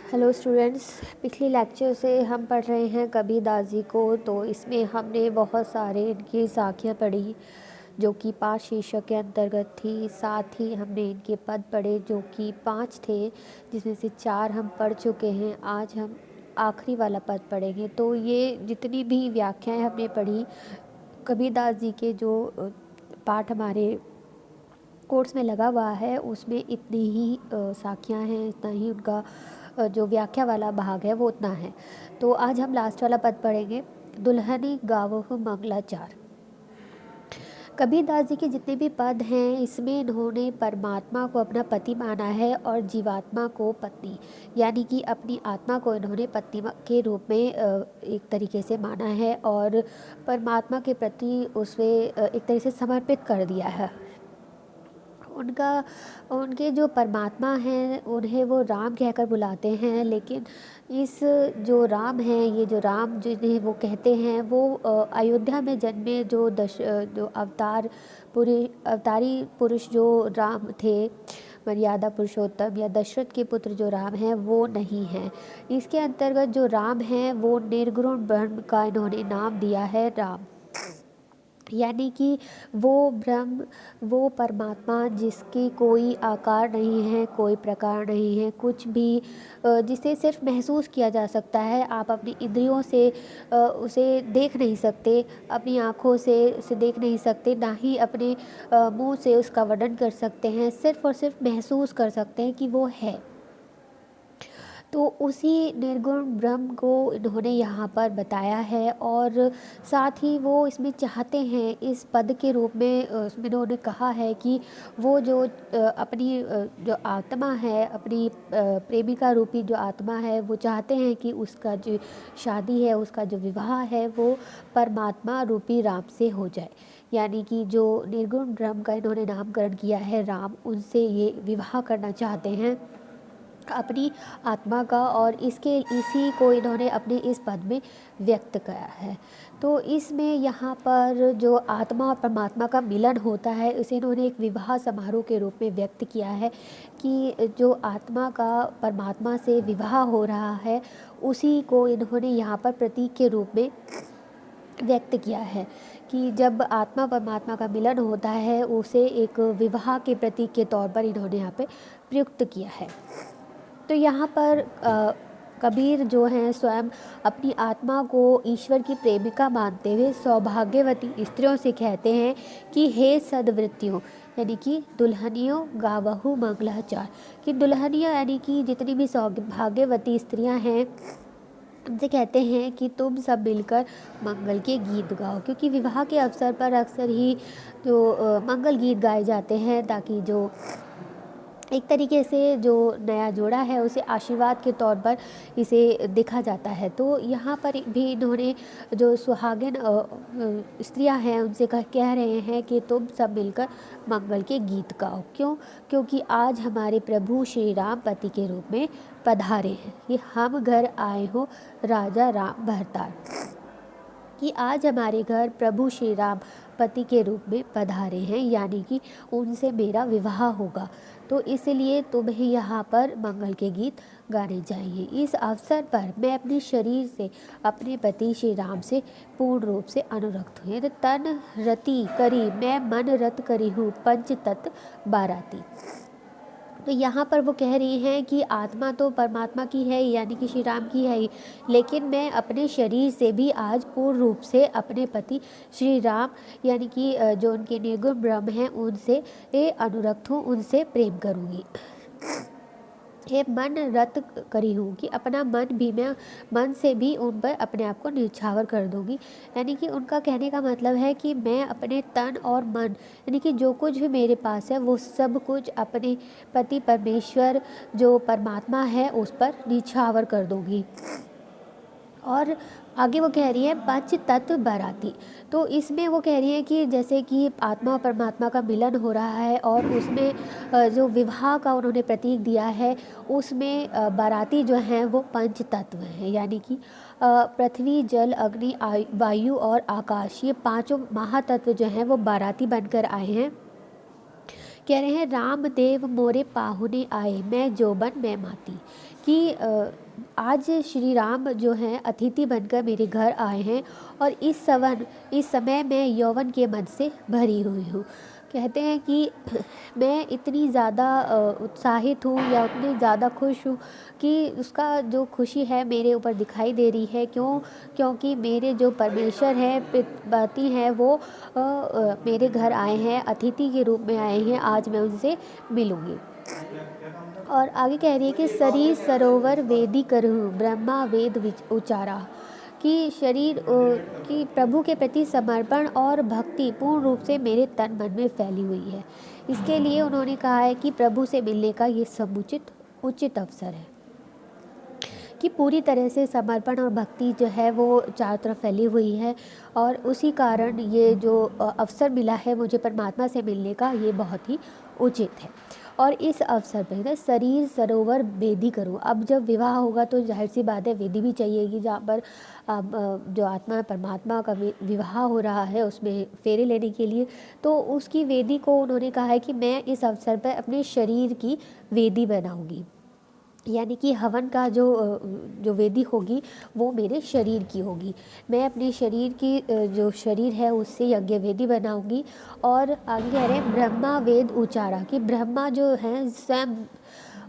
Hello students. पिछले lecture से हम पढ़ रहे हैं कबीरदास जी को। तो इसमें हमने बहुत सारे इनकी साखियाँ पढ़ी जो कि 5 शीर्षक के अंतर्गत थी। साथ ही हमने इनके पद पढ़े जो कि 5 थे, जिसमें से 4 हम पढ़ चुके हैं। आज हम आखिरी वाला पद पढ़ेंगे। तो ये जितनी भी व्याख्याएं हमने पढ़ी कबीरदास जी के, जो पाठ हमारे कोर्स में लगा हुआ है, उसमें इतनी ही साखियाँ हैं, इतना ही उनका जो व्याख्या वाला भाग है वो उतना है। तो आज हम लास्ट वाला पद पढ़ेंगे। दुल्हनी गावहु मंगलाचार। कबीरदास जी के जितने भी पद हैं, इसमें इन्होंने परमात्मा को अपना पति माना है और जीवात्मा को पत्नी, यानी कि अपनी आत्मा को इन्होंने पत्नी के रूप में एक तरीके से माना है और परमात्मा के प्रति उसे एक तरीके से समर्पित कर दिया है। उनके जो परमात्मा हैं उन्हें वो राम कहकर बुलाते हैं, लेकिन इस जो राम हैं, ये जो राम जिन्हें वो कहते हैं, वो अयोध्या में जन्मे जो अवतारी पुरुष जो राम थे, मर्यादा पुरुषोत्तम या दशरथ के पुत्र जो राम हैं वो नहीं हैं। इसके अंतर्गत जो राम हैं वो निर्गुण ब्रह्म का इन्होंने नाम दिया है राम, यानी कि वो ब्रह्म, वो परमात्मा जिसकी कोई आकार नहीं है, कोई प्रकार नहीं है, कुछ भी जिसे सिर्फ महसूस किया जा सकता है। आप अपनी इंद्रियों से उसे देख नहीं सकते, अपनी आँखों से उसे देख नहीं सकते, ना ही अपने मुंह से उसका वर्णन कर सकते हैं। सिर्फ और सिर्फ महसूस कर सकते हैं कि वो है। तो उसी निर्गुण ब्रह्म को इन्होंने यहाँ पर बताया है और साथ ही वो इसमें चाहते हैं, इस पद के रूप में उसमें इन्होंने कहा है कि वो जो अपनी जो आत्मा है, अपनी प्रेमिका रूपी जो आत्मा है, वो चाहते हैं कि उसका जो शादी है, उसका जो विवाह है, वो परमात्मा रूपी राम से हो जाए। यानी कि जो निर्गुण ब्रह्म का इन्होंने नामकरण किया है राम, उनसे ये विवाह करना चाहते हैं अपनी आत्मा का, और इसी को इन्होंने अपने इस पद में व्यक्त किया है। तो इसमें यहाँ पर जो आत्मा और परमात्मा का मिलन होता है, इसे इन्होंने एक विवाह समारोह के रूप में व्यक्त किया है कि जो आत्मा का परमात्मा से विवाह हो रहा है, उसी को इन्होंने यहाँ पर प्रतीक के रूप में व्यक्त किया है कि जब आत्मा परमात्मा का मिलन होता है, उसे एक विवाह के प्रतीक के तौर पर इन्होंने यहाँ पे प्रयुक्त किया है। तो यहाँ पर कबीर जो हैं स्वयं अपनी आत्मा को ईश्वर की प्रेमिका मानते हुए सौभाग्यवती स्त्रियों से कहते हैं कि हे सद्वृत्तियों, यानी कि दुल्हनियों गावहु मंगलाचार, कि दुल्हनियों यानी कि जितनी भी सौभाग्यवती स्त्रियां हैं, उनसे कहते हैं कि तुम सब मिलकर मंगल के गीत गाओ, क्योंकि विवाह के अवसर पर अक्सर ही जो मंगल गीत गाए जाते हैं, ताकि जो एक तरीके से जो नया जोड़ा है उसे आशीर्वाद के तौर पर इसे देखा जाता है। तो यहाँ पर भी इन्होंने जो सुहागिन स्त्रियां हैं उनसे कह रहे हैं कि तुम सब मिलकर मंगल के गीत गाओ। क्यों? क्योंकि आज हमारे प्रभु श्री राम पति के रूप में पधारे हैं। ये हम घर आए हो राजा राम भरतार, कि आज हमारे घर प्रभु श्री राम पति के रूप में पधारे हैं, यानी कि उनसे मेरा विवाह होगा। तो इसलिए तुम्हें यहाँ पर मंगल के गीत गाने चाहिए। इस अवसर पर मैं अपने शरीर से अपने पति श्री राम से पूर्ण रूप से अनुरक्त हूँ। तो तन रति करी मैं मन रत करी हूँ पंच तत्व बाराती। तो यहाँ पर वो कह रही हैं कि आत्मा तो परमात्मा की है, यानी कि श्री राम की है ही, लेकिन मैं अपने शरीर से भी आज पूर्ण रूप से अपने पति श्री राम, यानी कि जो उनके निर्गुण ब्रह्म हैं, उनसे अनुरक्त हूँ, उनसे प्रेम करूँगी। ये मन रत करी हूँ, कि अपना मन भी मैं मन से भी उन पर अपने आप को न्यौछावर कर दूँगी। यानी कि उनका कहने का मतलब है कि मैं अपने तन और मन, यानी कि जो कुछ भी मेरे पास है, वो सब कुछ अपने पति परमेश्वर जो परमात्मा है उस पर न्यौछावर कर दूँगी। और आगे वो कह रही है पंच तत्व बाराती। तो इसमें वो कह रही है कि जैसे कि आत्मा और परमात्मा का मिलन हो रहा है और उसमें जो विवाह का उन्होंने प्रतीक दिया है, उसमें बाराती जो हैं वो पंच तत्व हैं, यानी कि पृथ्वी जल अग्नि वायु और आकाश, ये पांचों महातत्व जो हैं वो बाराती बनकर आए हैं। कह रहे हैं राम देव मोरे पाहुने आए, मैं जोबन मैं माती, कि आज श्री राम जो हैं अतिथि बनकर मेरे घर आए हैं और इस समय मैं यौवन के मद से भरी हुई हूँ। कहते हैं कि मैं इतनी ज़्यादा उत्साहित हूँ या उतनी ज़्यादा खुश हूँ कि उसका जो खुशी है मेरे ऊपर दिखाई दे रही है। क्योंकि मेरे जो परमेश्वर हैं, पति हैं, वो मेरे घर आए हैं, अतिथि के रूप में आए हैं, आज मैं उनसे मिलूँगी। और आगे कह रही है कि शरीर सरोवर वेदी करहूँ ब्रह्मा वेद उचारा, कि शरीर कि प्रभु के प्रति समर्पण और भक्ति पूर्ण रूप से मेरे तन मन में फैली हुई है। इसके लिए उन्होंने कहा है कि प्रभु से मिलने का ये समुचित उचित अवसर है, कि पूरी तरह से समर्पण और भक्ति जो है वो चारों तरफ फैली हुई है। और उसी कारण ये जो अवसर मिला है मुझे परमात्मा से मिलने का, ये बहुत ही उचित है। और इस अवसर पर ना शरीर सरोवर वेदी करूँ। अब जब विवाह होगा तो जाहिर सी बात है वेदी भी चाहिएगी, जहाँ पर जो आत्मा परमात्मा का विवाह हो रहा है उसमें फेरे लेने के लिए, तो उसकी वेदी को उन्होंने कहा है कि मैं इस अवसर पर अपने शरीर की वेदी बनाऊंगी। यानी कि हवन का जो वेदी होगी वो मेरे शरीर की होगी। मैं अपने शरीर की जो शरीर है उससे यज्ञ वेदी बनाऊंगी। और आगे कह रहे हैं ब्रह्मा वेद उचारा, कि ब्रह्मा जो हैं स्वयं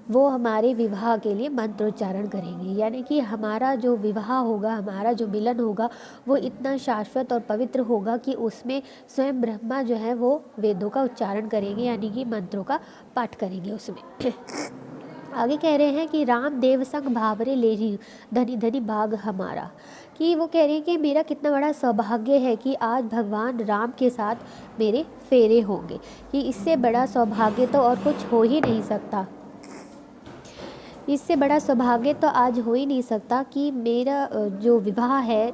वो हमारे विवाह के लिए मंत्रोच्चारण करेंगे। यानी कि हमारा जो विवाह होगा, हमारा जो मिलन होगा, वो इतना शाश्वत और पवित्र होगा कि उसमें स्वयं ब्रह्मा जो है वो वेदों का उच्चारण करेंगे, यानी कि मंत्रों का पाठ करेंगे उसमें। आगे कह रहे हैं कि राम देव संग भावरे ले रही धनी धनी भाग हमारा, कि वो कह रहे हैं कि मेरा कितना बड़ा सौभाग्य है कि आज भगवान राम के साथ मेरे फेरे होंगे, कि इससे बड़ा सौभाग्य तो और कुछ हो ही नहीं सकता। इससे बड़ा सौभाग्य तो आज हो ही नहीं सकता कि मेरा जो विवाह है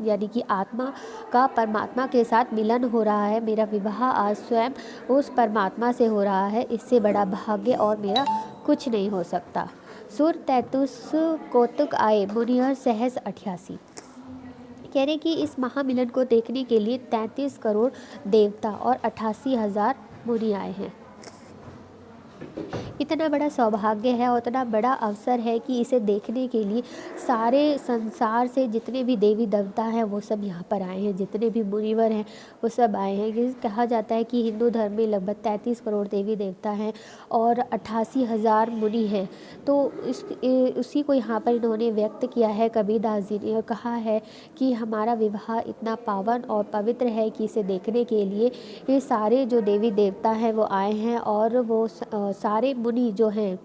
यानी कि आत्मा का परमात्मा के साथ मिलन हो रहा है, मेरा विवाह आज स्वयं उस परमात्मा से हो रहा है। इससे बड़ा भाग्य और मेरा कुछ नहीं हो सकता। सुर 33 कौतुक आए मुनिहर सहस 88। कह रहे कि इस महामिलन को देखने के लिए 33 करोड़ देवता और 88,000 मुनि आए हैं। इतना बड़ा सौभाग्य है और इतना बड़ा अवसर है कि इसे देखने के लिए सारे संसार से जितने भी देवी देवता हैं वो सब यहाँ पर आए हैं, जितने भी मुनिवर हैं वो सब आए हैं। कहा जाता है कि हिंदू धर्म में लगभग 33 करोड़ देवी देवता हैं और 88,000 मुनि हैं। तो उसी को यहाँ पर इन्होंने व्यक्त किया है कबीरदास जी ने, और कहा है कि हमारा विवाह इतना पावन और पवित्र है कि इसे देखने के लिए ये सारे जो देवी देवता हैं वो आए हैं। और वो सारे मुनि जो हैं,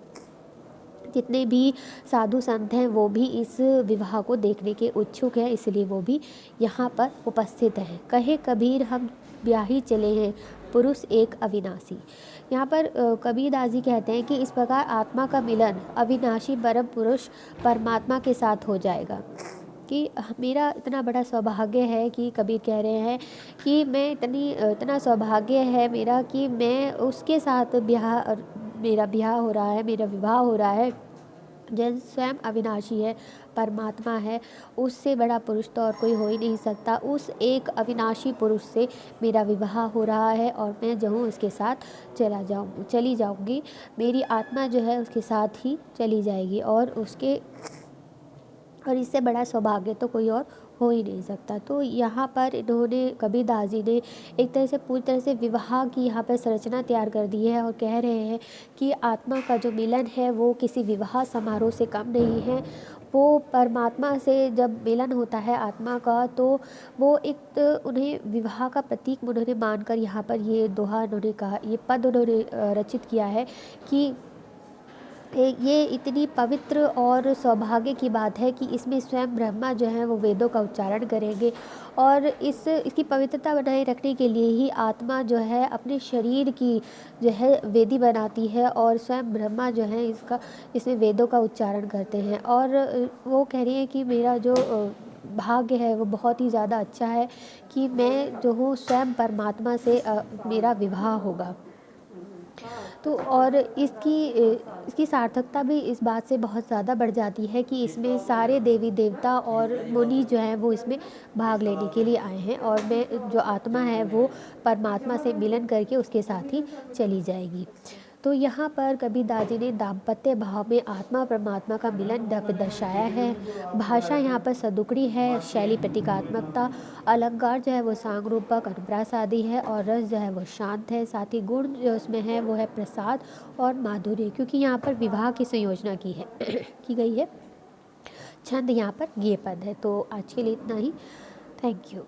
जितने भी साधु संत हैं, वो भी इस विवाह को देखने के इच्छुक हैं, इसलिए वो भी यहाँ पर उपस्थित हैं। कहे कबीर हम ब्याही चले हैं पुरुष एक अविनाशी। यहाँ पर कबीरदास जी कहते हैं कि इस प्रकार आत्मा का मिलन अविनाशी परम पुरुष परमात्मा के साथ हो जाएगा, कि मेरा इतना बड़ा सौभाग्य है कि कबीर कह रहे हैं कि मैं इतना सौभाग्य है मेरा कि मैं उसके साथ मेरा ब्याह हो रहा है, मेरा विवाह हो रहा है, जैसे स्वयं अविनाशी है, परमात्मा है। उससे बड़ा पुरुष तो और कोई हो ही नहीं सकता। उस एक अविनाशी पुरुष से मेरा विवाह हो रहा है और मैं जो हूँ उसके साथ चली जाऊँगी। मेरी आत्मा जो है उसके साथ ही चली जाएगी और इससे बड़ा सौभाग्य तो कोई और हो ही नहीं सकता। तो यहाँ पर इन्होंने कबीरदास जी ने एक तरह से पूरी तरह से विवाह की यहाँ पर संरचना तैयार कर दी है और कह रहे हैं कि आत्मा का जो मिलन है वो किसी विवाह समारोह से कम नहीं है। वो परमात्मा से जब मिलन होता है आत्मा का, तो वो एक उन्हें विवाह का प्रतीक उन्होंने मानकर यहाँ पर ये दोहा उन्होंने कहा, ये पद उन्होंने रचित किया है कि ये इतनी पवित्र और सौभाग्य की बात है कि इसमें स्वयं ब्रह्मा जो है वो वेदों का उच्चारण करेंगे। और इसकी पवित्रता बनाए रखने के लिए ही आत्मा जो है अपने शरीर की जो है वेदी बनाती है और स्वयं ब्रह्मा जो है इसमें वेदों का उच्चारण करते हैं। और वो कह रही है कि मेरा जो भाग्य है वो बहुत ही ज़्यादा अच्छा है कि मैं जो हूँ स्वयं परमात्मा से मेरा विवाह होगा। तो और इसकी सार्थकता भी इस बात से बहुत ज़्यादा बढ़ जाती है कि इसमें सारे देवी देवता और मुनि जो हैं वो इसमें भाग लेने के लिए आए हैं और मैं जो आत्मा है वो परमात्मा से मिलन करके उसके साथ ही चली जाएगी। तो यहाँ पर कबीरदास जी ने दाम्पत्य भाव में आत्मा परमात्मा का मिलन दर्शाया है। भाषा यहाँ पर सदुकड़ी है, शैली प्रतीकात्मकता, अलंकार जो है वो सांगरूपक अनुप्रास आदि है और रस जो है वो शांत है। साथ ही गुण जो उसमें है वो है प्रसाद और माधुर्य, क्योंकि यहाँ पर विवाह की संयोजना की है की गई है। छंद यहाँ पर ये पद है। तो आज के लिए इतना ही। Thank you.